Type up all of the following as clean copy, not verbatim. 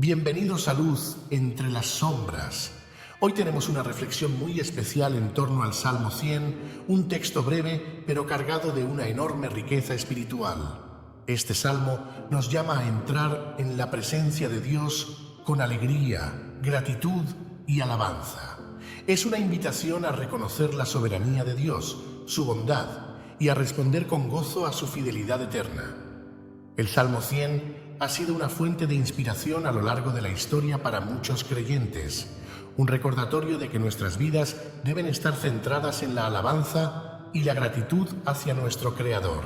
Bienvenidos a Luz entre las sombras. Hoy tenemos una reflexión muy especial en torno al Salmo 100, un texto breve pero cargado de una enorme riqueza espiritual. Este salmo nos llama a entrar en la presencia de Dios con alegría, gratitud y alabanza. Es una invitación a reconocer la soberanía de Dios, su bondad y a responder con gozo a su fidelidad eterna. El Salmo 100 ha sido una fuente de inspiración a lo largo de la historia para muchos creyentes, un recordatorio de que nuestras vidas deben estar centradas en la alabanza y la gratitud hacia nuestro Creador.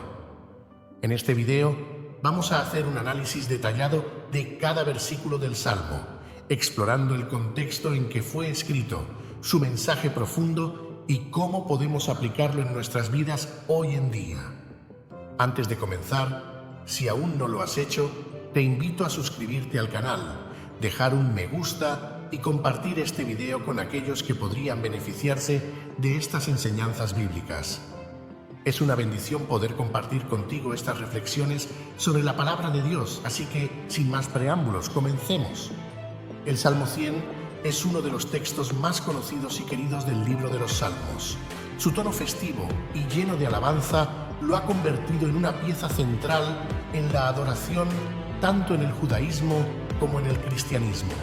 En este video vamos a hacer un análisis detallado de cada versículo del Salmo, explorando el contexto en que fue escrito, su mensaje profundo y cómo podemos aplicarlo en nuestras vidas hoy en día. Antes de comenzar, si aún no lo has hecho, te invito a suscribirte al canal, dejar un me gusta y compartir este video con aquellos que podrían beneficiarse de estas enseñanzas bíblicas. Es una bendición poder compartir contigo estas reflexiones sobre la palabra de Dios, así que, sin más preámbulos, comencemos. El Salmo 100 es uno de los textos más conocidos y queridos del libro de los Salmos. Su tono festivo y lleno de alabanza lo ha convertido en una pieza central en la adoración tanto en el judaísmo como en el cristianismo.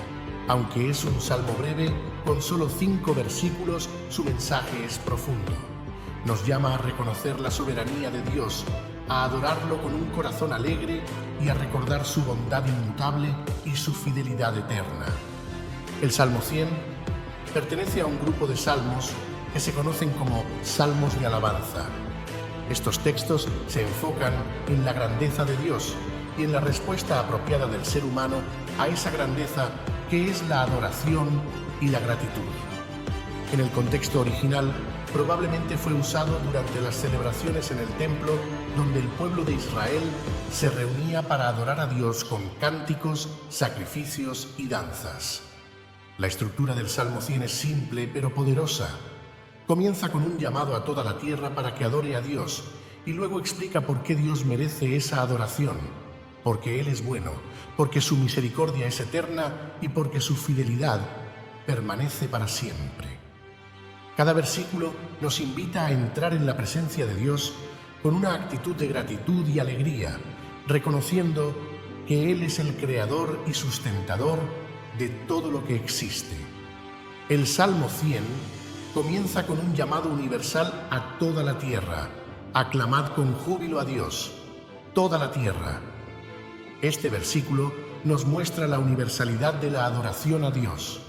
Aunque es un salmo breve, con solo 5 versículos, su mensaje es profundo. Nos llama a reconocer la soberanía de Dios, a adorarlo con un corazón alegre y a recordar su bondad inmutable y su fidelidad eterna. El Salmo 100 pertenece a un grupo de salmos que se conocen como salmos de alabanza. Estos textos se enfocan en la grandeza de Dios y en la respuesta apropiada del ser humano a esa grandeza que es la adoración y la gratitud. En el contexto original, probablemente fue usado durante las celebraciones en el templo, donde el pueblo de Israel se reunía para adorar a Dios con cánticos, sacrificios y danzas. La estructura del Salmo 100 es simple pero poderosa. Comienza con un llamado a toda la tierra para que adore a Dios y luego explica por qué Dios merece esa adoración. Porque Él es bueno, porque su misericordia es eterna y porque su fidelidad permanece para siempre. Cada versículo nos invita a entrar en la presencia de Dios con una actitud de gratitud y alegría, reconociendo que Él es el creador y sustentador de todo lo que existe. El Salmo 100 comienza con un llamado universal a toda la tierra. Aclamad con júbilo a Dios, toda la tierra. Este versículo nos muestra la universalidad de la adoración a Dios.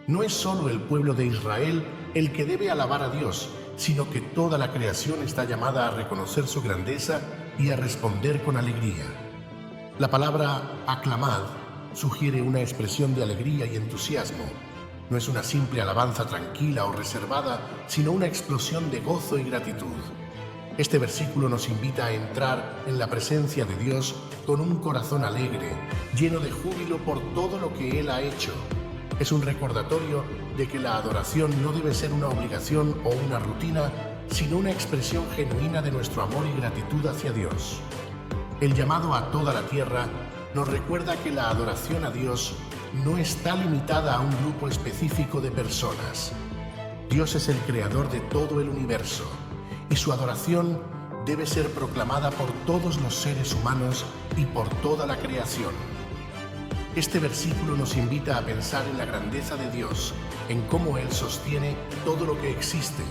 No es solo el pueblo de Israel el que debe alabar a Dios, sino que toda la creación está llamada a reconocer su grandeza y a responder con alegría. La palabra aclamad sugiere una expresión de alegría y entusiasmo. No es una simple alabanza tranquila o reservada, sino una explosión de gozo y gratitud. Este versículo nos invita a entrar en la presencia de Dios con un corazón alegre, lleno de júbilo por todo lo que Él ha hecho. Es un recordatorio de que la adoración no debe ser una obligación o una rutina, sino una expresión genuina de nuestro amor y gratitud hacia Dios. El llamado a toda la tierra nos recuerda que la adoración a Dios no está limitada a un grupo específico de personas. Dios es el creador de todo el universo, y su adoración debe ser proclamada por todos los seres humanos y por toda la creación. Este versículo nos invita a pensar en la grandeza de Dios, en cómo Él sostiene todo lo que existe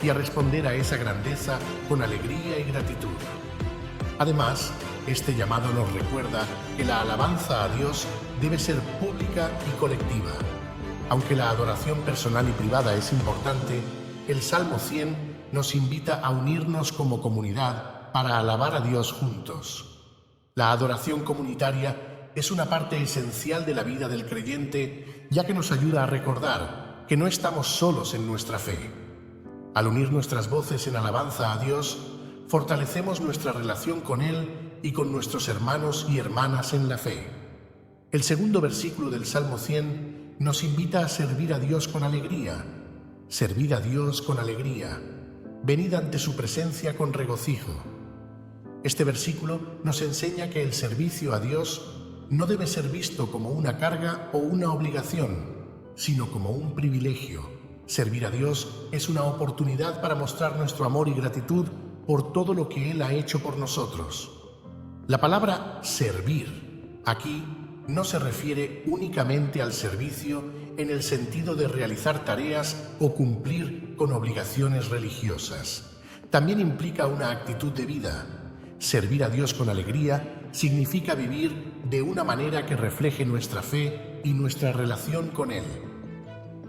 y a responder a esa grandeza con alegría y gratitud. Además, este llamado nos recuerda que la alabanza a Dios debe ser pública y colectiva. Aunque la adoración personal y privada es importante, el Salmo 100 nos invita a unirnos como comunidad para alabar a Dios juntos. La adoración comunitaria es una parte esencial de la vida del creyente, ya que nos ayuda a recordar que no estamos solos en nuestra fe. Al unir nuestras voces en alabanza a Dios, fortalecemos nuestra relación con Él y con nuestros hermanos y hermanas en la fe. El segundo versículo del Salmo 100 nos invita a servir a Dios con alegría. Servid a Dios con alegría. Venid ante su presencia con regocijo. Este versículo nos enseña que el servicio a Dios no debe ser visto como una carga o una obligación, sino como un privilegio. Servir a Dios es una oportunidad para mostrar nuestro amor y gratitud por todo lo que Él ha hecho por nosotros. La palabra servir aquí no se refiere únicamente al servicio en el sentido de realizar tareas o cumplir con obligaciones religiosas. También implica una actitud de vida. Servir a Dios con alegría significa vivir de una manera que refleje nuestra fe y nuestra relación con Él.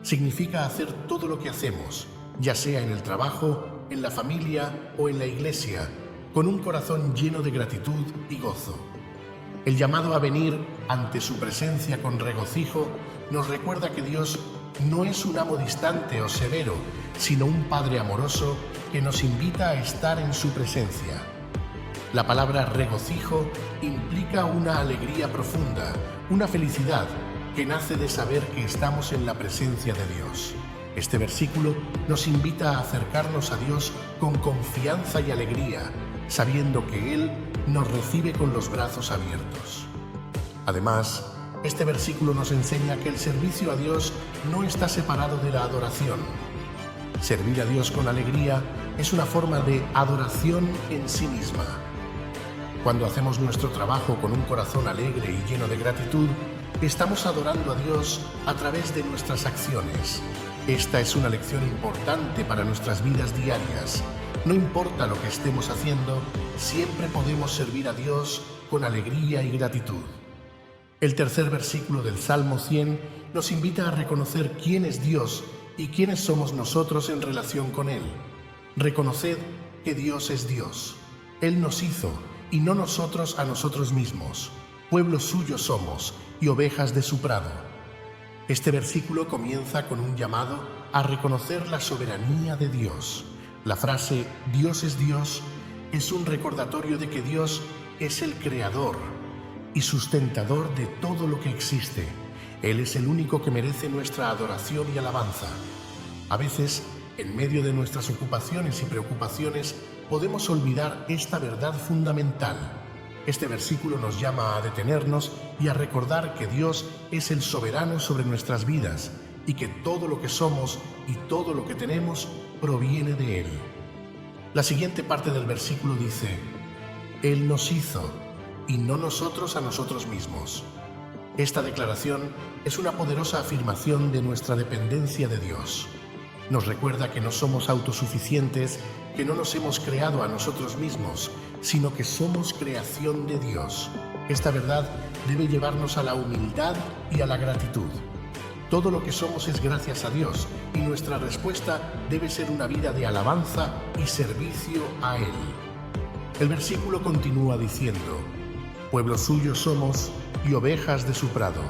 Significa hacer todo lo que hacemos, ya sea en el trabajo, en la familia o en la iglesia, con un corazón lleno de gratitud y gozo. El llamado a venir ante su presencia con regocijo nos recuerda que Dios no es un amo distante o severo, sino un Padre amoroso que nos invita a estar en su presencia. La palabra regocijo implica una alegría profunda, una felicidad que nace de saber que estamos en la presencia de Dios. Este versículo nos invita a acercarnos a Dios con confianza y alegría, sabiendo que Él nos recibe con los brazos abiertos. Además, este versículo nos enseña que el servicio a Dios no está separado de la adoración. Servir a Dios con alegría es una forma de adoración en sí misma. Cuando hacemos nuestro trabajo con un corazón alegre y lleno de gratitud, estamos adorando a Dios a través de nuestras acciones. Esta es una lección importante para nuestras vidas diarias. No importa lo que estemos haciendo, siempre podemos servir a Dios con alegría y gratitud. El tercer versículo del Salmo 100 nos invita a reconocer quién es Dios y quiénes somos nosotros en relación con Él. Reconoced que Dios es Dios. Él nos hizo y no nosotros a nosotros mismos. Pueblo suyo somos y ovejas de su prado. Este versículo comienza con un llamado a reconocer la soberanía de Dios. La frase Dios es un recordatorio de que Dios es el creador y sustentador de todo lo que existe. Él es el único que merece nuestra adoración y alabanza. A veces, en medio de nuestras ocupaciones y preocupaciones, podemos olvidar esta verdad fundamental. Este versículo nos llama a detenernos y a recordar que Dios es el soberano sobre nuestras vidas y que todo lo que somos y todo lo que tenemos proviene de Él. La siguiente parte del versículo dice: Él nos hizo y no nosotros a nosotros mismos. Esta declaración es una poderosa afirmación de nuestra dependencia de Dios. Nos recuerda que no somos autosuficientes, que no nos hemos creado a nosotros mismos, sino que somos creación de Dios. Esta verdad debe llevarnos a la humildad y a la gratitud. Todo lo que somos es gracias a Dios y nuestra respuesta debe ser una vida de alabanza y servicio a Él. El versículo continúa diciendo: Pueblo suyo somos y ovejas de su prado.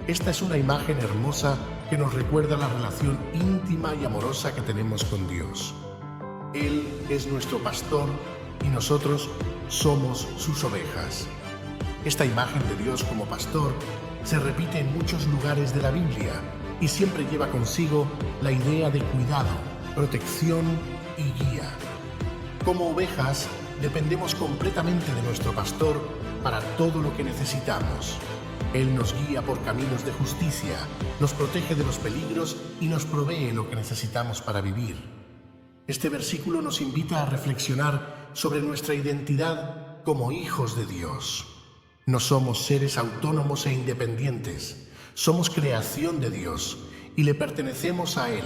Esta es una imagen hermosa que nos recuerda la relación íntima y amorosa que tenemos con Dios. Él es nuestro pastor y nosotros somos sus ovejas. Esta imagen de Dios como pastor se repite en muchos lugares de la Biblia y siempre lleva consigo la idea de cuidado, protección y guía. Como ovejas, dependemos completamente de nuestro pastor para todo lo que necesitamos. Él nos guía por caminos de justicia, nos protege de los peligros y nos provee lo que necesitamos para vivir. Este versículo nos invita a reflexionar sobre nuestra identidad como hijos de Dios. No somos seres autónomos e independientes, somos creación de Dios y le pertenecemos a Él.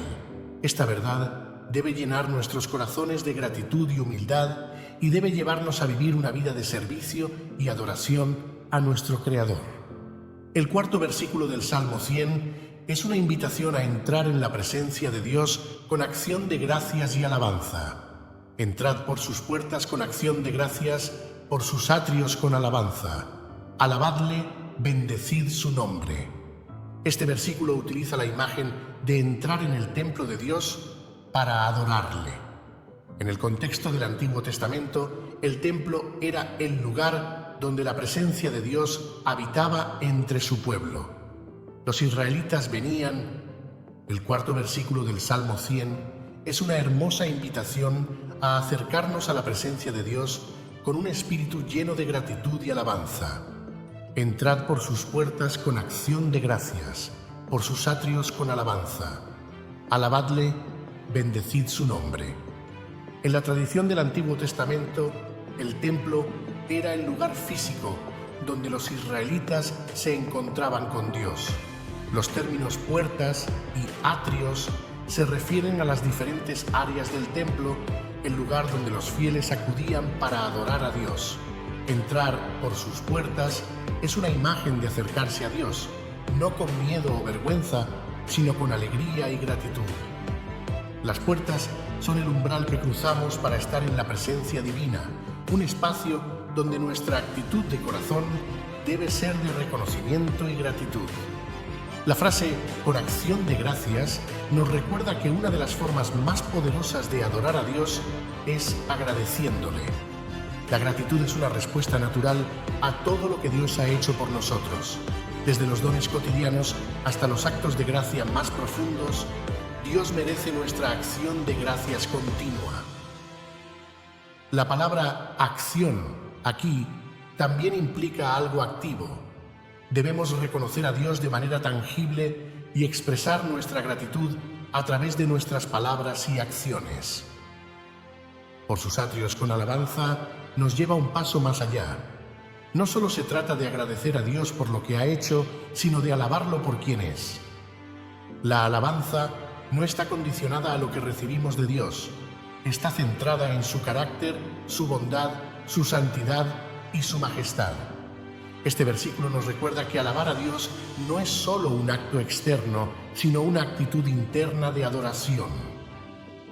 Esta verdad debe llenar nuestros corazones de gratitud y humildad y debe llevarnos a vivir una vida de servicio y adoración a nuestro Creador. El cuarto versículo del Salmo 100 es una invitación a entrar en la presencia de Dios con acción de gracias y alabanza. Entrad por sus puertas con acción de gracias, por sus atrios con alabanza. Alabadle, bendecid su nombre. Este versículo utiliza la imagen de entrar en el templo de Dios para adorarle. En el contexto del Antiguo Testamento, el templo era el lugar donde la presencia de Dios habitaba entre su pueblo. Los israelitas venían. El cuarto versículo del Salmo 100 es una hermosa invitación a acercarnos a la presencia de Dios con un espíritu lleno de gratitud y alabanza. Entrad por sus puertas con acción de gracias, por sus atrios con alabanza. Alabadle, bendecid su nombre. En la tradición del Antiguo Testamento, el templo era el lugar físico donde los israelitas se encontraban con Dios. Los términos puertas y atrios se refieren a las diferentes áreas del templo, el lugar donde los fieles acudían para adorar a Dios. Entrar por sus puertas es una imagen de acercarse a Dios, no con miedo o vergüenza, sino con alegría y gratitud. Las puertas son el umbral que cruzamos para estar en la presencia divina, un espacio donde nuestra actitud de corazón debe ser de reconocimiento y gratitud. La frase "con acción de gracias" nos recuerda que una de las formas más poderosas de adorar a Dios es agradeciéndole. La gratitud es una respuesta natural a todo lo que Dios ha hecho por nosotros. Desde los dones cotidianos hasta los actos de gracia más profundos, Dios merece nuestra acción de gracias continua. La palabra acción aquí también implica algo activo. Debemos reconocer a Dios de manera tangible y expresar nuestra gratitud a través de nuestras palabras y acciones. Por sus atrios con alabanza nos lleva un paso más allá. No solo se trata de agradecer a Dios por lo que ha hecho, sino de alabarlo por quien es. La alabanza no está condicionada a lo que recibimos de Dios. Está centrada en su carácter, su bondad, su santidad y su majestad. Este versículo nos recuerda que alabar a Dios no es solo un acto externo, sino una actitud interna de adoración.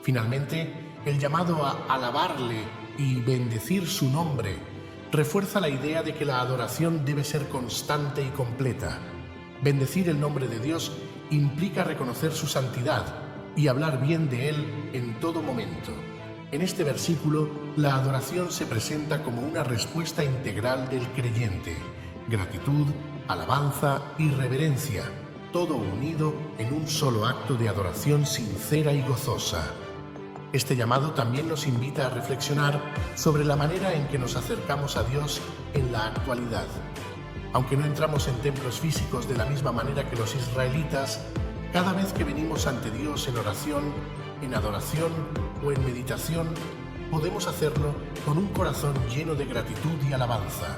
Finalmente, el llamado a alabarle y bendecir su nombre refuerza la idea de que la adoración debe ser constante y completa. Bendecir el nombre de Dios implica reconocer su santidad y hablar bien de Él en todo momento. En este versículo, la adoración se presenta como una respuesta integral del creyente: gratitud, alabanza y reverencia, todo unido en un solo acto de adoración sincera y gozosa. Este llamado también nos invita a reflexionar sobre la manera en que nos acercamos a Dios en la actualidad. Aunque no entramos en templos físicos de la misma manera que los israelitas, cada vez que venimos ante Dios en oración, en adoración o en meditación, podemos hacerlo con un corazón lleno de gratitud y alabanza.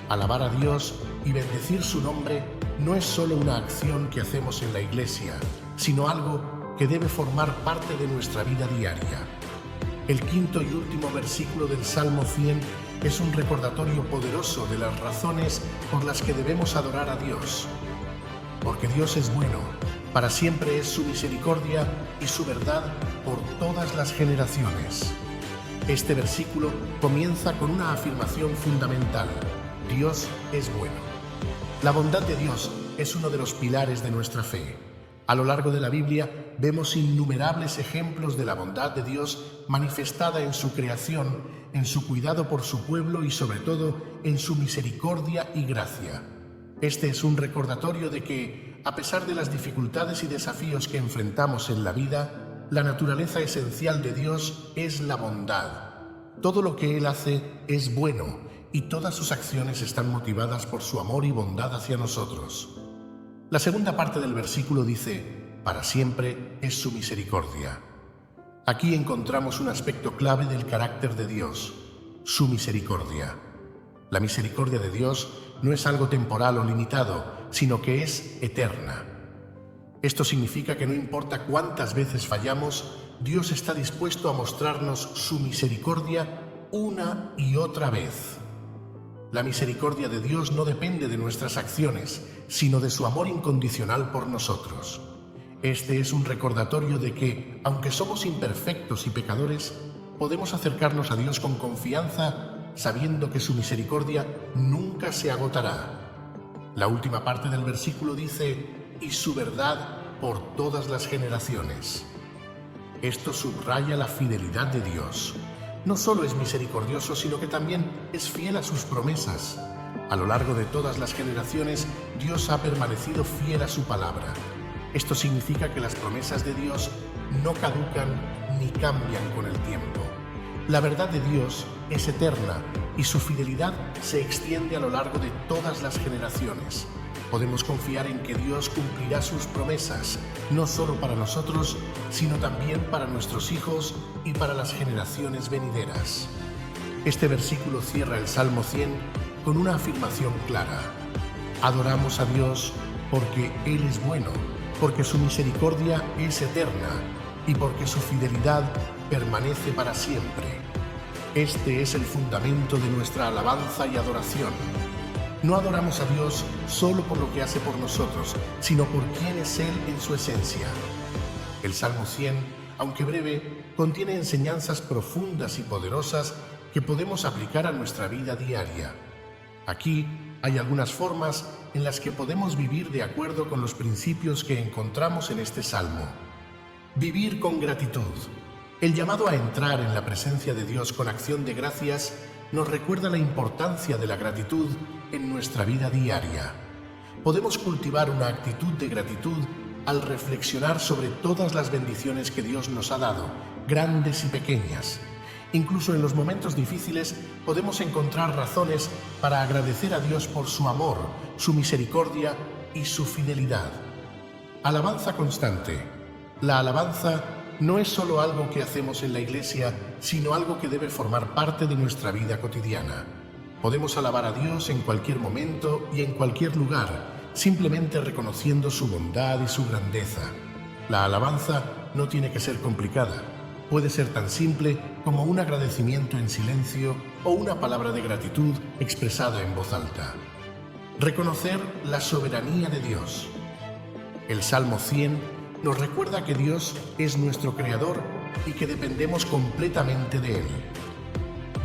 Alabar a Dios y bendecir su nombre no es solo una acción que hacemos en la iglesia, sino algo que debe formar parte de nuestra vida diaria. El quinto y último versículo del Salmo 100 es un recordatorio poderoso de las razones por las que debemos adorar a Dios. Porque Dios es bueno, para siempre es su misericordia y su verdad por todas las generaciones. Este versículo comienza con una afirmación fundamental: Dios es bueno. La bondad de Dios es uno de los pilares de nuestra fe. A lo largo de la Biblia vemos innumerables ejemplos de la bondad de Dios manifestada en su creación, en su cuidado por su pueblo y sobre todo en su misericordia y gracia. Este es un recordatorio de que, a pesar de las dificultades y desafíos que enfrentamos en la vida, la naturaleza esencial de Dios es la bondad. Todo lo que Él hace es bueno y todas sus acciones están motivadas por su amor y bondad hacia nosotros. La segunda parte del versículo dice: para siempre es su misericordia. Aquí encontramos un aspecto clave del carácter de Dios: su misericordia. La misericordia de Dios no es algo temporal o limitado, sino que es eterna. Esto significa que no importa cuántas veces fallamos, Dios está dispuesto a mostrarnos su misericordia una y otra vez. La misericordia de Dios no depende de nuestras acciones, sino de su amor incondicional por nosotros. Este es un recordatorio de que, aunque somos imperfectos y pecadores, podemos acercarnos a Dios con confianza, sabiendo que su misericordia nunca se agotará. La última parte del versículo dice: y su verdad por todas las generaciones. Esto subraya la fidelidad de Dios. No solo es misericordioso, sino que también es fiel a sus promesas. A lo largo de todas las generaciones, Dios ha permanecido fiel a su palabra. Esto significa que las promesas de Dios no caducan ni cambian con el tiempo. La verdad de Dios es eterna y su fidelidad se extiende a lo largo de todas las generaciones. Podemos confiar en que Dios cumplirá sus promesas, no solo para nosotros, sino también para nuestros hijos y para las generaciones venideras. Este versículo cierra el Salmo 100 con una afirmación clara. Adoramos a Dios porque Él es bueno, porque su misericordia es eterna y porque su fidelidad permanece para siempre. Este es el fundamento de nuestra alabanza y adoración. No adoramos a Dios solo por lo que hace por nosotros, sino por quién es Él en su esencia. El Salmo 100, aunque breve, contiene enseñanzas profundas y poderosas que podemos aplicar a nuestra vida diaria. Aquí hay algunas formas en las que podemos vivir de acuerdo con los principios que encontramos en este Salmo. Vivir con gratitud. El llamado a entrar en la presencia de Dios con acción de gracias nos recuerda la importancia de la gratitud en nuestra vida diaria. Podemos cultivar una actitud de gratitud al reflexionar sobre todas las bendiciones que Dios nos ha dado, grandes y pequeñas. Incluso en los momentos difíciles podemos encontrar razones para agradecer a Dios por su amor, su misericordia y su fidelidad. Alabanza constante. La alabanza no es solo algo que hacemos en la iglesia, sino algo que debe formar parte de nuestra vida cotidiana. Podemos alabar a Dios en cualquier momento y en cualquier lugar, simplemente reconociendo su bondad y su grandeza. La alabanza no tiene que ser complicada. Puede ser tan simple como un agradecimiento en silencio o una palabra de gratitud expresada en voz alta. Reconocer la soberanía de Dios. El Salmo 100 nos recuerda que Dios es nuestro Creador y que dependemos completamente de Él.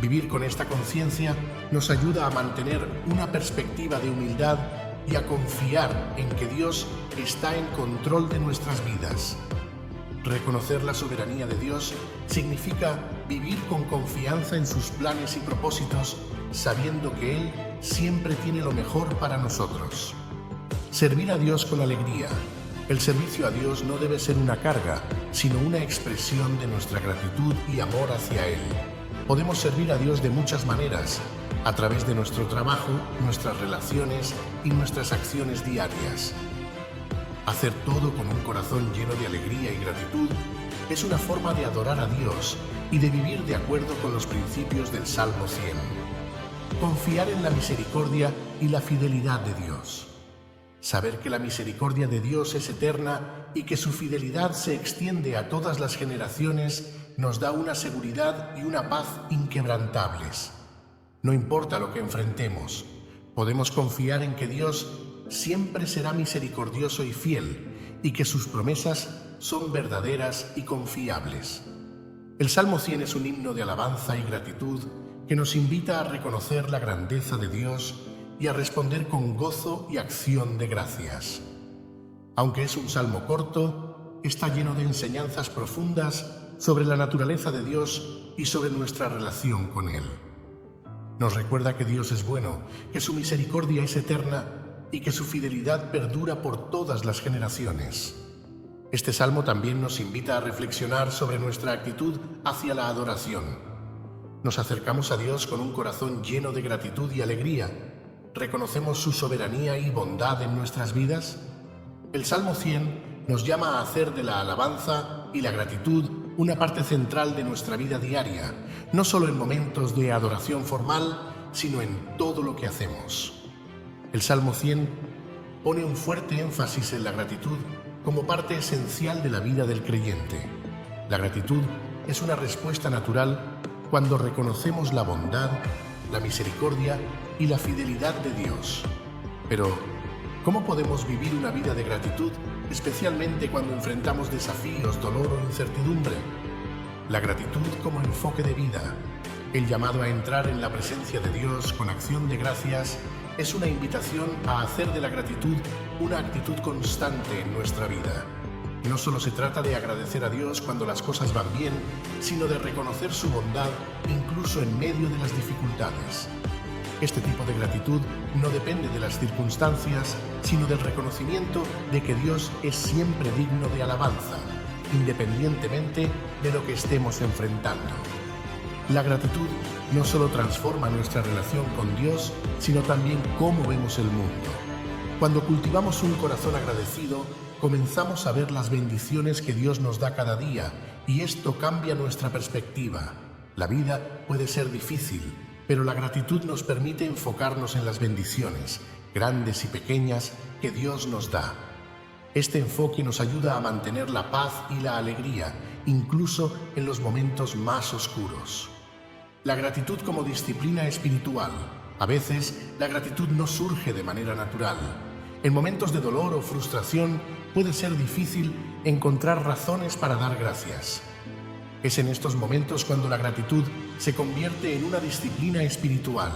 Vivir con esta conciencia nos ayuda a mantener una perspectiva de humildad y a confiar en que Dios está en control de nuestras vidas. Reconocer la soberanía de Dios significa vivir con confianza en sus planes y propósitos, sabiendo que Él siempre tiene lo mejor para nosotros. Servir a Dios con alegría. El servicio a Dios no debe ser una carga, sino una expresión de nuestra gratitud y amor hacia Él. Podemos servir a Dios de muchas maneras, a través de nuestro trabajo, nuestras relaciones y nuestras acciones diarias. Hacer todo con un corazón lleno de alegría y gratitud es una forma de adorar a Dios y de vivir de acuerdo con los principios del Salmo 100. Confiar en la misericordia y la fidelidad de Dios. Saber que la misericordia de Dios es eterna y que su fidelidad se extiende a todas las generaciones nos da una seguridad y una paz inquebrantables. No importa lo que enfrentemos, podemos confiar en que Dios siempre será misericordioso y fiel y que sus promesas son verdaderas y confiables. El Salmo 100 es un himno de alabanza y gratitud que nos invita a reconocer la grandeza de Dios y a responder con gozo y acción de gracias. Aunque es un salmo corto, está lleno de enseñanzas profundas sobre la naturaleza de Dios y sobre nuestra relación con Él. Nos recuerda que Dios es bueno, que su misericordia es eterna y que su fidelidad perdura por todas las generaciones. Este salmo también nos invita a reflexionar sobre nuestra actitud hacia la adoración. Nos acercamos a Dios con un corazón lleno de gratitud y alegría. ¿Reconocemos su soberanía y bondad en nuestras vidas? El Salmo 100 nos llama a hacer de la alabanza y la gratitud una parte central de nuestra vida diaria, no solo en momentos de adoración formal, sino en todo lo que hacemos. El Salmo 100 pone un fuerte énfasis en la gratitud como parte esencial de la vida del creyente. La gratitud es una respuesta natural cuando reconocemos la bondad, la misericordia y la fidelidad de Dios. Pero, ¿cómo podemos vivir una vida de gratitud, especialmente cuando enfrentamos desafíos, dolor o incertidumbre? La gratitud como enfoque de vida, el llamado a entrar en la presencia de Dios con acción de gracias, es una invitación a hacer de la gratitud una actitud constante en nuestra vida. No solo se trata de agradecer a Dios cuando las cosas van bien, sino de reconocer su bondad incluso en medio de las dificultades. Este tipo de gratitud no depende de las circunstancias, sino del reconocimiento de que Dios es siempre digno de alabanza, independientemente de lo que estemos enfrentando. La gratitud no solo transforma nuestra relación con Dios, sino también cómo vemos el mundo. Cuando cultivamos un corazón agradecido, comenzamos a ver las bendiciones que Dios nos da cada día, y esto cambia nuestra perspectiva. La vida puede ser difícil, pero la gratitud nos permite enfocarnos en las bendiciones, grandes y pequeñas, que Dios nos da. Este enfoque nos ayuda a mantener la paz y la alegría, incluso en los momentos más oscuros. La gratitud como disciplina espiritual. A veces, la gratitud no surge de manera natural. En momentos de dolor o frustración puede ser difícil encontrar razones para dar gracias. Es en estos momentos cuando la gratitud se convierte en una disciplina espiritual.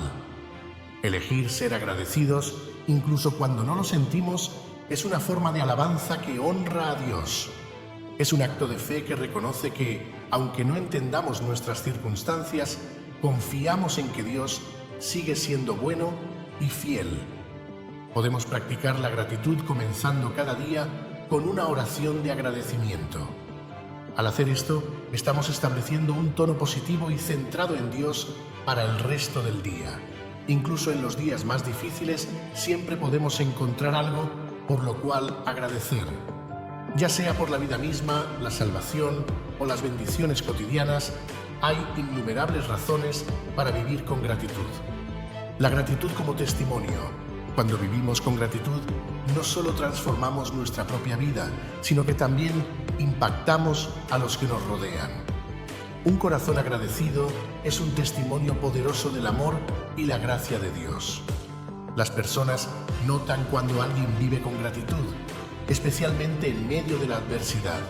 Elegir ser agradecidos, incluso cuando no lo sentimos, es una forma de alabanza que honra a Dios. Es un acto de fe que reconoce que, aunque no entendamos nuestras circunstancias, confiamos en que Dios sigue siendo bueno y fiel. Podemos practicar la gratitud comenzando cada día con una oración de agradecimiento. Al hacer esto, estamos estableciendo un tono positivo y centrado en Dios para el resto del día. Incluso en los días más difíciles, siempre podemos encontrar algo por lo cual agradecer. Ya sea por la vida misma, la salvación o las bendiciones cotidianas, hay innumerables razones para vivir con gratitud. La gratitud como testimonio. Cuando vivimos con gratitud, no solo transformamos nuestra propia vida, sino que también impactamos a los que nos rodean. Un corazón agradecido es un testimonio poderoso del amor y la gracia de Dios. Las personas notan cuando alguien vive con gratitud, especialmente en medio de la adversidad.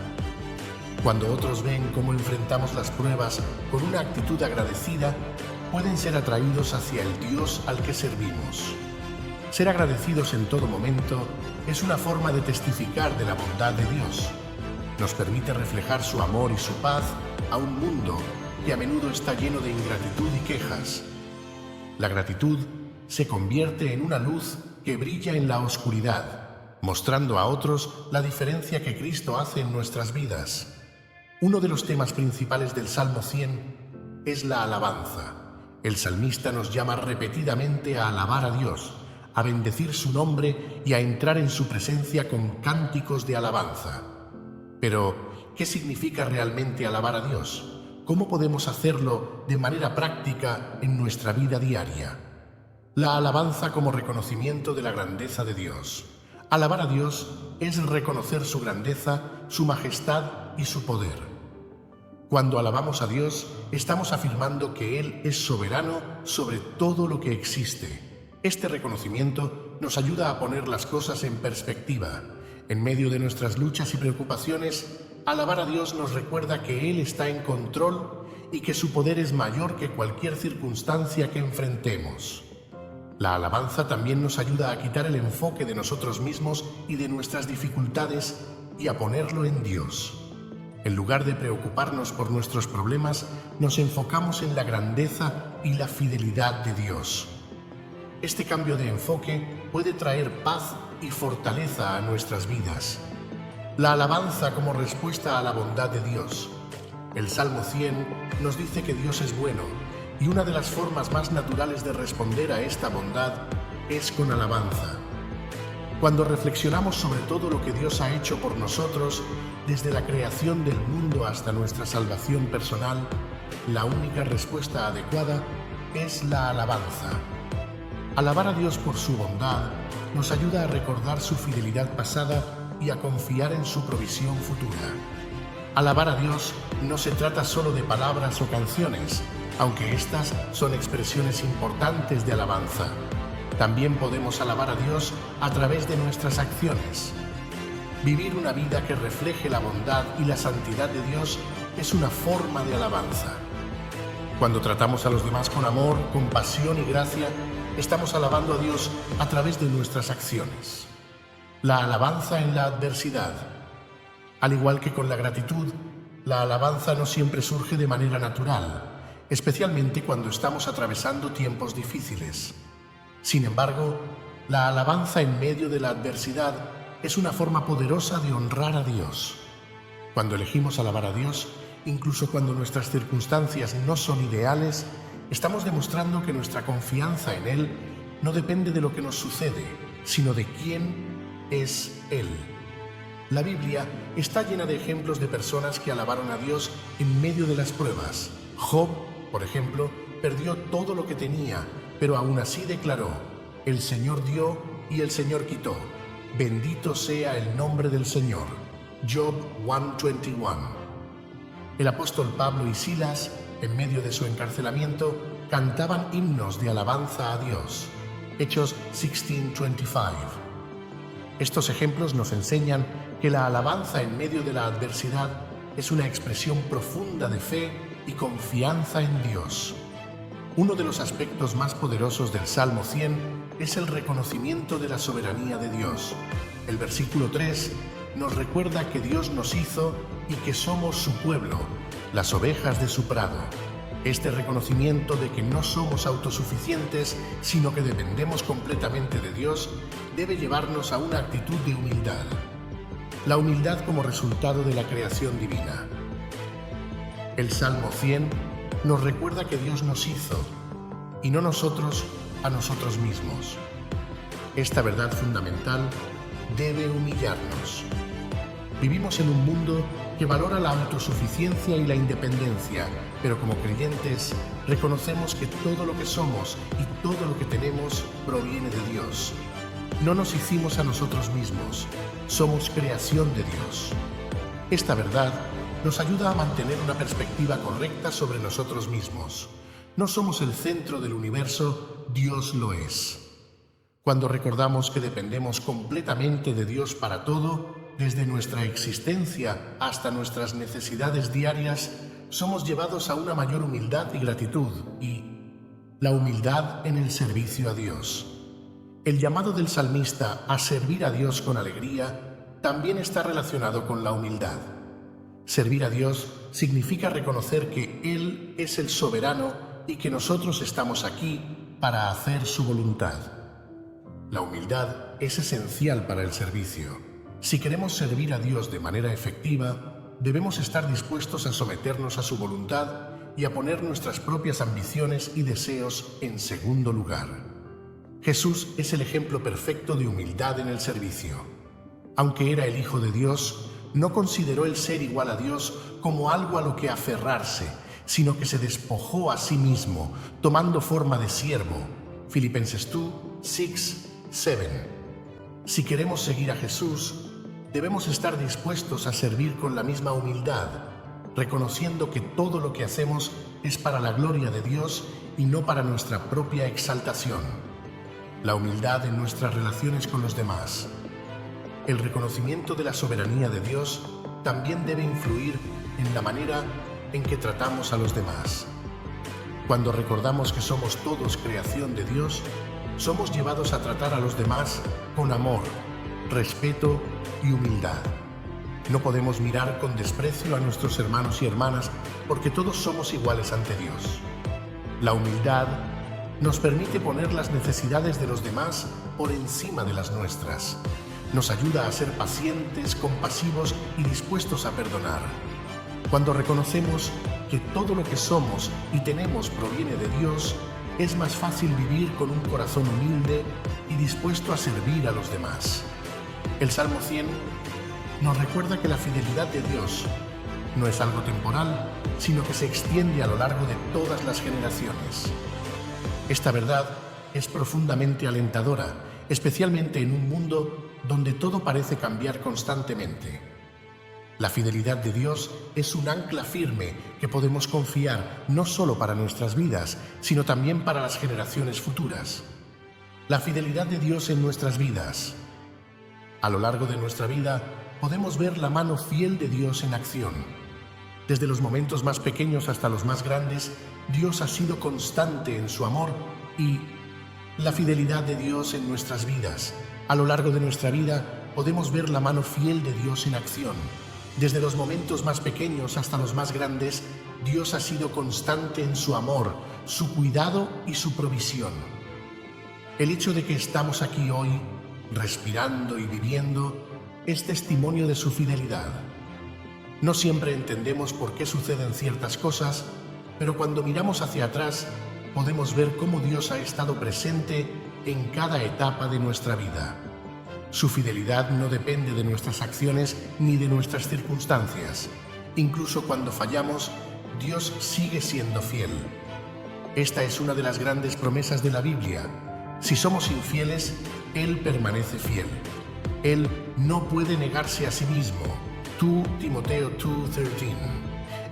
Cuando otros ven cómo enfrentamos las pruebas con una actitud agradecida, pueden ser atraídos hacia el Dios al que servimos. Ser agradecidos en todo momento es una forma de testificar de la bondad de Dios. Nos permite reflejar su amor y su paz a un mundo que a menudo está lleno de ingratitud y quejas. La gratitud se convierte en una luz que brilla en la oscuridad, mostrando a otros la diferencia que Cristo hace en nuestras vidas. Uno de los temas principales del Salmo 100 es la alabanza. El salmista nos llama repetidamente a alabar a Dios, a bendecir su nombre y a entrar en su presencia con cánticos de alabanza. Pero, ¿qué significa realmente alabar a Dios? ¿Cómo podemos hacerlo de manera práctica en nuestra vida diaria? La alabanza como reconocimiento de la grandeza de Dios. Alabar a Dios es reconocer su grandeza, su majestad y su poder. Cuando alabamos a Dios, estamos afirmando que Él es soberano sobre todo lo que existe. Este reconocimiento nos ayuda a poner las cosas en perspectiva. En medio de nuestras luchas y preocupaciones, alabar a Dios nos recuerda que Él está en control y que su poder es mayor que cualquier circunstancia que enfrentemos. La alabanza también nos ayuda a quitar el enfoque de nosotros mismos y de nuestras dificultades y a ponerlo en Dios. En lugar de preocuparnos por nuestros problemas, nos enfocamos en la grandeza y la fidelidad de Dios. Este cambio de enfoque puede traer paz y fortaleza a nuestras vidas. La alabanza como respuesta a la bondad de Dios. El Salmo 100 nos dice que Dios es bueno, y una de las formas más naturales de responder a esta bondad es con alabanza. Cuando reflexionamos sobre todo lo que Dios ha hecho por nosotros, desde la creación del mundo hasta nuestra salvación personal, la única respuesta adecuada es la alabanza. Alabar a Dios por su bondad nos ayuda a recordar su fidelidad pasada y a confiar en su provisión futura. Alabar a Dios no se trata solo de palabras o canciones, aunque estas son expresiones importantes de alabanza. También podemos alabar a Dios a través de nuestras acciones. Vivir una vida que refleje la bondad y la santidad de Dios es una forma de alabanza. Cuando tratamos a los demás con amor, compasión y gracia, estamos alabando a Dios a través de nuestras acciones. La alabanza en la adversidad. Al igual que con la gratitud, la alabanza no siempre surge de manera natural, especialmente cuando estamos atravesando tiempos difíciles. Sin embargo, la alabanza en medio de la adversidad es una forma poderosa de honrar a Dios. Cuando elegimos alabar a Dios, incluso cuando nuestras circunstancias no son ideales, estamos demostrando que nuestra confianza en Él no depende de lo que nos sucede, sino de quién es Él. La Biblia está llena de ejemplos de personas que alabaron a Dios en medio de las pruebas. Job, por ejemplo, perdió todo lo que tenía, pero aún así declaró: el Señor dio y el Señor quitó. Bendito sea el nombre del Señor. Job 1:21. El apóstol Pablo y Silas, en medio de su encarcelamiento, cantaban himnos de alabanza a Dios. Hechos 16:25. Estos ejemplos nos enseñan que la alabanza en medio de la adversidad es una expresión profunda de fe y confianza en Dios. Uno de los aspectos más poderosos del Salmo 100 es el reconocimiento de la soberanía de Dios. El versículo 3 nos recuerda que Dios nos hizo y que somos su pueblo, las ovejas de su prado. Este reconocimiento de que no somos autosuficientes, sino que dependemos completamente de Dios, debe llevarnos a una actitud de humildad. La humildad como resultado de la creación divina. El Salmo 100 nos recuerda que Dios nos hizo, y no nosotros a nosotros mismos. Esta verdad fundamental debe humillarnos. Vivimos en un mundo que valora la autosuficiencia y la independencia, pero como creyentes reconocemos que todo lo que somos y todo lo que tenemos proviene de Dios. No nos hicimos a nosotros mismos, somos creación de Dios. Esta verdad nos ayuda a mantener una perspectiva correcta sobre nosotros mismos. No somos el centro del universo, Dios lo es. Cuando recordamos que dependemos completamente de Dios para todo, desde nuestra existencia hasta nuestras necesidades diarias, somos llevados a una mayor humildad y gratitud, y la humildad en el servicio a Dios. El llamado del salmista a servir a Dios con alegría también está relacionado con la humildad. Servir a Dios significa reconocer que Él es el soberano y que nosotros estamos aquí para hacer su voluntad. La humildad es esencial para el servicio. Si queremos servir a Dios de manera efectiva, debemos estar dispuestos a someternos a su voluntad y a poner nuestras propias ambiciones y deseos en segundo lugar. Jesús es el ejemplo perfecto de humildad en el servicio. Aunque era el Hijo de Dios, no consideró el ser igual a Dios como algo a lo que aferrarse, sino que se despojó a sí mismo, tomando forma de siervo. Filipenses 2:6-7. Si queremos seguir a Jesús, debemos estar dispuestos a servir con la misma humildad, reconociendo que todo lo que hacemos es para la gloria de Dios y no para nuestra propia exaltación. La humildad en nuestras relaciones con los demás. El reconocimiento de la soberanía de Dios también debe influir en la manera en que tratamos a los demás. Cuando recordamos que somos todos creación de Dios, somos llevados a tratar a los demás con amor, respeto y humildad. No podemos mirar con desprecio a nuestros hermanos y hermanas porque todos somos iguales ante Dios. La humildad nos permite poner las necesidades de los demás por encima de las nuestras. Nos ayuda a ser pacientes, compasivos y dispuestos a perdonar. Cuando reconocemos que todo lo que somos y tenemos proviene de Dios, es más fácil vivir con un corazón humilde y dispuesto a servir a los demás. El Salmo 100 nos recuerda que la fidelidad de Dios no es algo temporal, sino que se extiende a lo largo de todas las generaciones. Esta verdad es profundamente alentadora, especialmente en un mundo donde todo parece cambiar constantemente. La fidelidad de Dios es un ancla firme que podemos confiar no solo para nuestras vidas, sino también para las generaciones futuras. La fidelidad de Dios en nuestras vidas. A lo largo de nuestra vida podemos ver la mano fiel de Dios en acción. Desde los momentos más pequeños hasta los más grandes, Dios ha sido constante en su amor y la fidelidad de Dios en nuestras vidas. A lo largo de nuestra vida podemos ver la mano fiel de Dios en acción. Desde los momentos más pequeños hasta los más grandes, Dios ha sido constante en su amor, su cuidado y su provisión. El hecho de que estamos aquí hoy, respirando y viviendo, es testimonio de su fidelidad. No siempre entendemos por qué suceden ciertas cosas, pero cuando miramos hacia atrás podemos ver cómo Dios ha estado presente en cada etapa de nuestra vida. Su fidelidad no depende de nuestras acciones ni de nuestras circunstancias. Incluso cuando fallamos, Dios sigue siendo fiel. Esta es una de las grandes promesas de la Biblia. Si somos infieles, Él permanece fiel. Él no puede negarse a sí mismo. 2 Timoteo 2:13.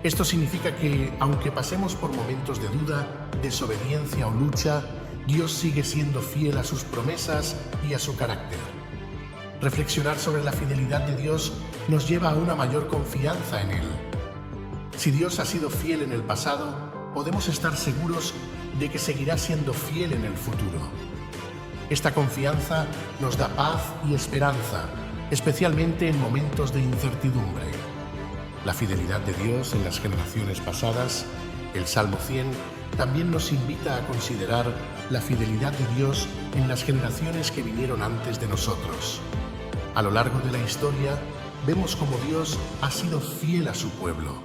Esto significa que, aunque pasemos por momentos de duda, desobediencia o lucha, Dios sigue siendo fiel a sus promesas y a su carácter. Reflexionar sobre la fidelidad de Dios nos lleva a una mayor confianza en Él. Si Dios ha sido fiel en el pasado, podemos estar seguros de que seguirá siendo fiel en el futuro. Esta confianza nos da paz y esperanza, especialmente en momentos de incertidumbre. La fidelidad de Dios en las generaciones pasadas, el Salmo 100, también nos invita a considerar la fidelidad de Dios en las generaciones que vinieron antes de nosotros. A lo largo de la historia, vemos cómo Dios ha sido fiel a su pueblo.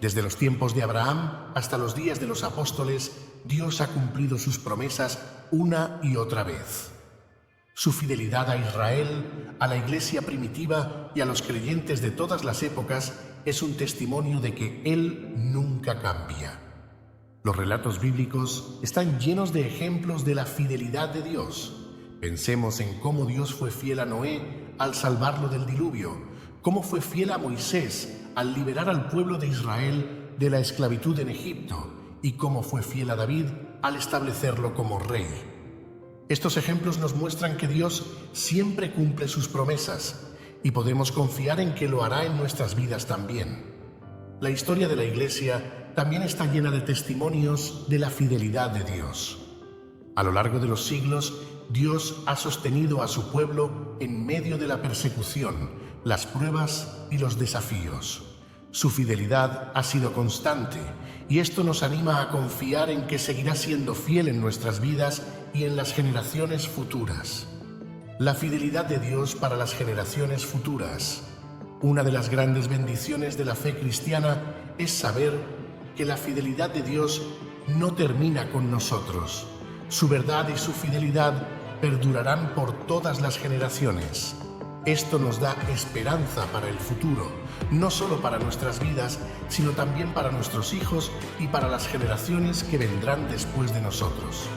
Desde los tiempos de Abraham hasta los días de los apóstoles, Dios ha cumplido sus promesas una y otra vez. Su fidelidad a Israel, a la iglesia primitiva y a los creyentes de todas las épocas es un testimonio de que Él nunca cambia. Los relatos bíblicos están llenos de ejemplos de la fidelidad de Dios. Pensemos en cómo Dios fue fiel a Noé al salvarlo del diluvio, cómo fue fiel a Moisés al liberar al pueblo de Israel de la esclavitud en Egipto y cómo fue fiel a David al establecerlo como rey. Estos ejemplos nos muestran que Dios siempre cumple sus promesas y podemos confiar en que lo hará en nuestras vidas también. La historia de la Iglesia también está llena de testimonios de la fidelidad de Dios. A lo largo de los siglos, Dios ha sostenido a su pueblo en medio de la persecución, las pruebas y los desafíos. Su fidelidad ha sido constante y esto nos anima a confiar en que seguirá siendo fiel en nuestras vidas y en las generaciones futuras. La fidelidad de Dios para las generaciones futuras. Una de las grandes bendiciones de la fe cristiana es saber que la fidelidad de Dios no termina con nosotros. Su verdad y su fidelidad perdurarán por todas las generaciones. Esto nos da esperanza para el futuro, no solo para nuestras vidas, sino también para nuestros hijos y para las generaciones que vendrán después de nosotros.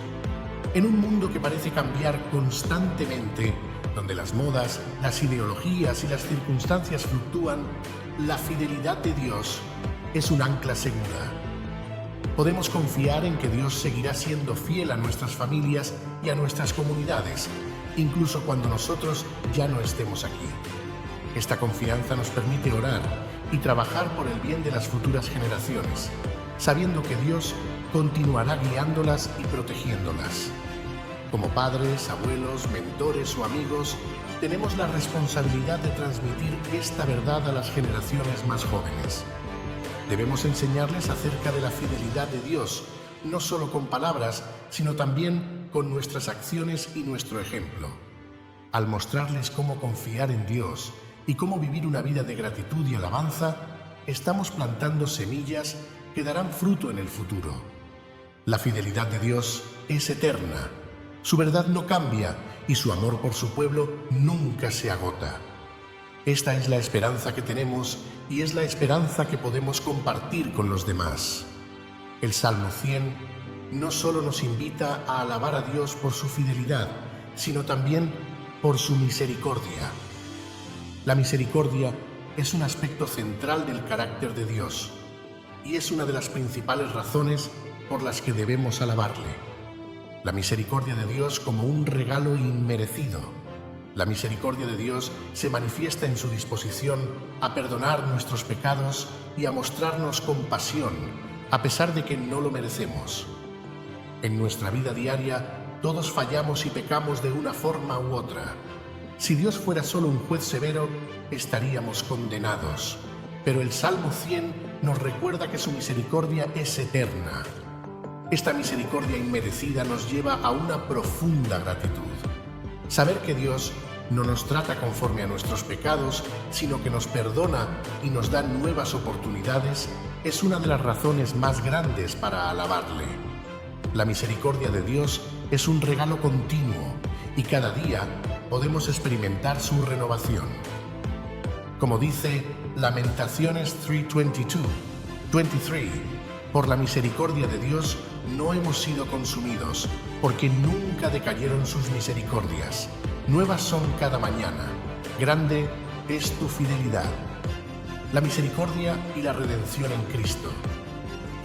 En un mundo que parece cambiar constantemente, donde las modas, las ideologías y las circunstancias fluctúan, la fidelidad de Dios es un ancla segura. Podemos confiar en que Dios seguirá siendo fiel a nuestras familias y a nuestras comunidades, incluso cuando nosotros ya no estemos aquí. Esta confianza nos permite orar y trabajar por el bien de las futuras generaciones, sabiendo que Dios continuará guiándolas y protegiéndolas. Como padres, abuelos, mentores o amigos, tenemos la responsabilidad de transmitir esta verdad a las generaciones más jóvenes. Debemos enseñarles acerca de la fidelidad de Dios, no solo con palabras, sino también con nuestras acciones y nuestro ejemplo. Al mostrarles cómo confiar en Dios y cómo vivir una vida de gratitud y alabanza, estamos plantando semillas que darán fruto en el futuro. La fidelidad de Dios es eterna. Su verdad no cambia y su amor por su pueblo nunca se agota. Esta es la esperanza que tenemos y es la esperanza que podemos compartir con los demás. El Salmo 100 no solo nos invita a alabar a Dios por su fidelidad, sino también por su misericordia. La misericordia es un aspecto central del carácter de Dios y es una de las principales razones por las que debemos alabarle. La misericordia de Dios como un regalo inmerecido. La misericordia de Dios se manifiesta en su disposición a perdonar nuestros pecados y a mostrarnos compasión, a pesar de que no lo merecemos. En nuestra vida diaria, todos fallamos y pecamos de una forma u otra. Si Dios fuera solo un juez severo, estaríamos condenados. Pero el Salmo 100 nos recuerda que su misericordia es eterna. Esta misericordia inmerecida nos lleva a una profunda gratitud. Saber que Dios no nos trata conforme a nuestros pecados, sino que nos perdona y nos da nuevas oportunidades, es una de las razones más grandes para alabarle. La misericordia de Dios es un regalo continuo y cada día podemos experimentar su renovación. Como dice Lamentaciones 3:23, por la misericordia de Dios no hemos sido consumidos, porque nunca decayeron sus misericordias. Nuevas son cada mañana, grande es tu fidelidad. La misericordia y la redención en Cristo.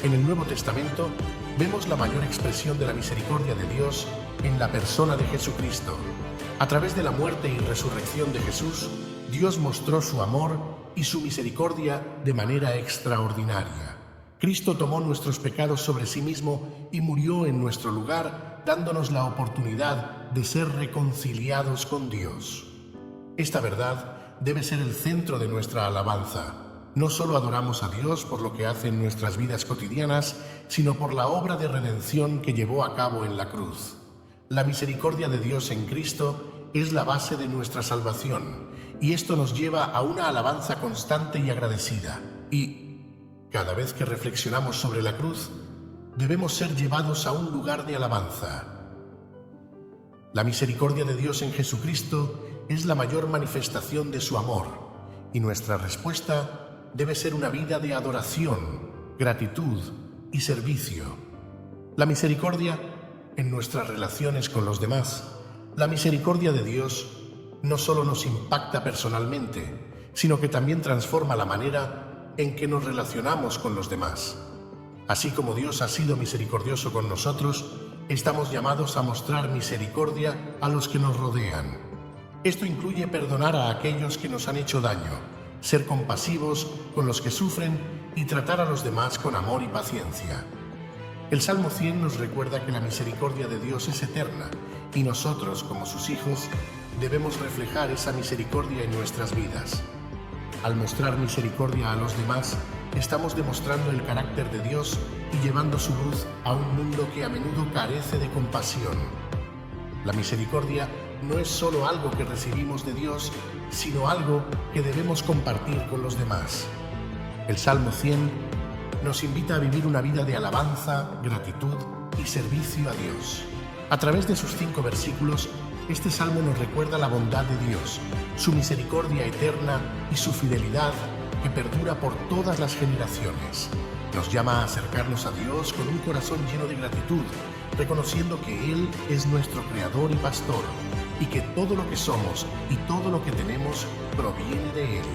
En el Nuevo Testamento vemos la mayor expresión de la misericordia de Dios en la persona de Jesucristo. A través de la muerte y resurrección de Jesús, Dios mostró su amor y su misericordia de manera extraordinaria. Cristo tomó nuestros pecados sobre sí mismo y murió en nuestro lugar, dándonos la oportunidad de ser reconciliados con Dios. Esta verdad debe ser el centro de nuestra alabanza. No solo adoramos a Dios por lo que hace en nuestras vidas cotidianas, sino por la obra de redención que llevó a cabo en la cruz. La misericordia de Dios en Cristo es la base de nuestra salvación, y esto nos lleva a una alabanza constante y agradecida. Y cada vez que reflexionamos sobre la cruz, debemos ser llevados a un lugar de alabanza. La misericordia de Dios en Jesucristo es la mayor manifestación de su amor, y nuestra respuesta debe ser una vida de adoración, gratitud y servicio. La misericordia en nuestras relaciones con los demás. La misericordia de Dios no solo nos impacta personalmente, sino que también transforma la manera en que nos relacionamos con los demás. Así como Dios ha sido misericordioso con nosotros, estamos llamados a mostrar misericordia a los que nos rodean. Esto incluye perdonar a aquellos que nos han hecho daño, ser compasivos con los que sufren y tratar a los demás con amor y paciencia. El Salmo 100 nos recuerda que la misericordia de Dios es eterna y nosotros, como sus hijos, debemos reflejar esa misericordia en nuestras vidas. Al mostrar misericordia a los demás, estamos demostrando el carácter de Dios y llevando su luz a un mundo que a menudo carece de compasión. La misericordia no es solo algo que recibimos de Dios, sino algo que debemos compartir con los demás. El Salmo 100 nos invita a vivir una vida de alabanza, gratitud y servicio a Dios. A través de sus 5 versículos, este salmo nos recuerda la bondad de Dios, su misericordia eterna y su fidelidad que perdura por todas las generaciones. Nos llama a acercarnos a Dios con un corazón lleno de gratitud, reconociendo que Él es nuestro Creador y Pastor, y que todo lo que somos y todo lo que tenemos proviene de Él.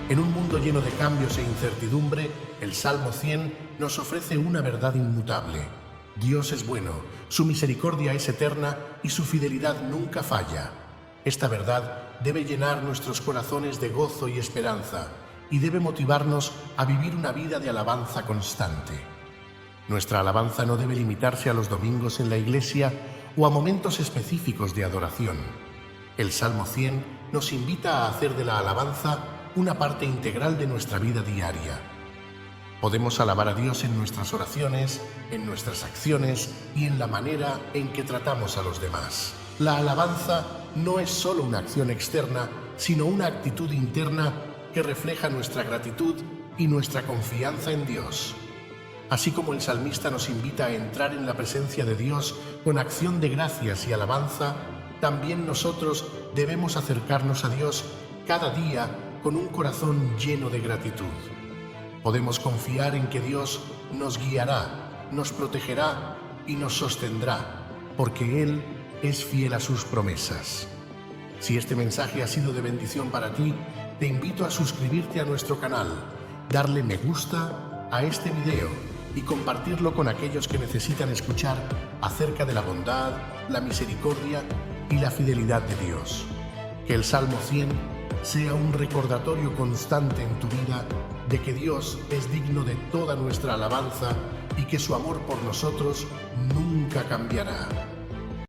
En un mundo lleno de cambios e incertidumbre, el Salmo 100 nos ofrece una verdad inmutable. Dios es bueno, su misericordia es eterna y su fidelidad nunca falla. Esta verdad debe llenar nuestros corazones de gozo y esperanza y debe motivarnos a vivir una vida de alabanza constante. Nuestra alabanza no debe limitarse a los domingos en la iglesia o a momentos específicos de adoración. El Salmo 100 nos invita a hacer de la alabanza una parte integral de nuestra vida diaria. Podemos alabar a Dios en nuestras oraciones, en nuestras acciones y en la manera en que tratamos a los demás. La alabanza no es solo una acción externa, sino una actitud interna que refleja nuestra gratitud y nuestra confianza en Dios. Así como el salmista nos invita a entrar en la presencia de Dios con acción de gracias y alabanza, también nosotros debemos acercarnos a Dios cada día con un corazón lleno de gratitud. Podemos confiar en que Dios nos guiará, nos protegerá y nos sostendrá, porque Él es fiel a sus promesas. Si este mensaje ha sido de bendición para ti, te invito a suscribirte a nuestro canal, darle me gusta a este video y compartirlo con aquellos que necesitan escuchar acerca de la bondad, la misericordia y la fidelidad de Dios. Que el Salmo 100 sea un recordatorio constante en tu vida de que Dios es digno de toda nuestra alabanza y que su amor por nosotros nunca cambiará.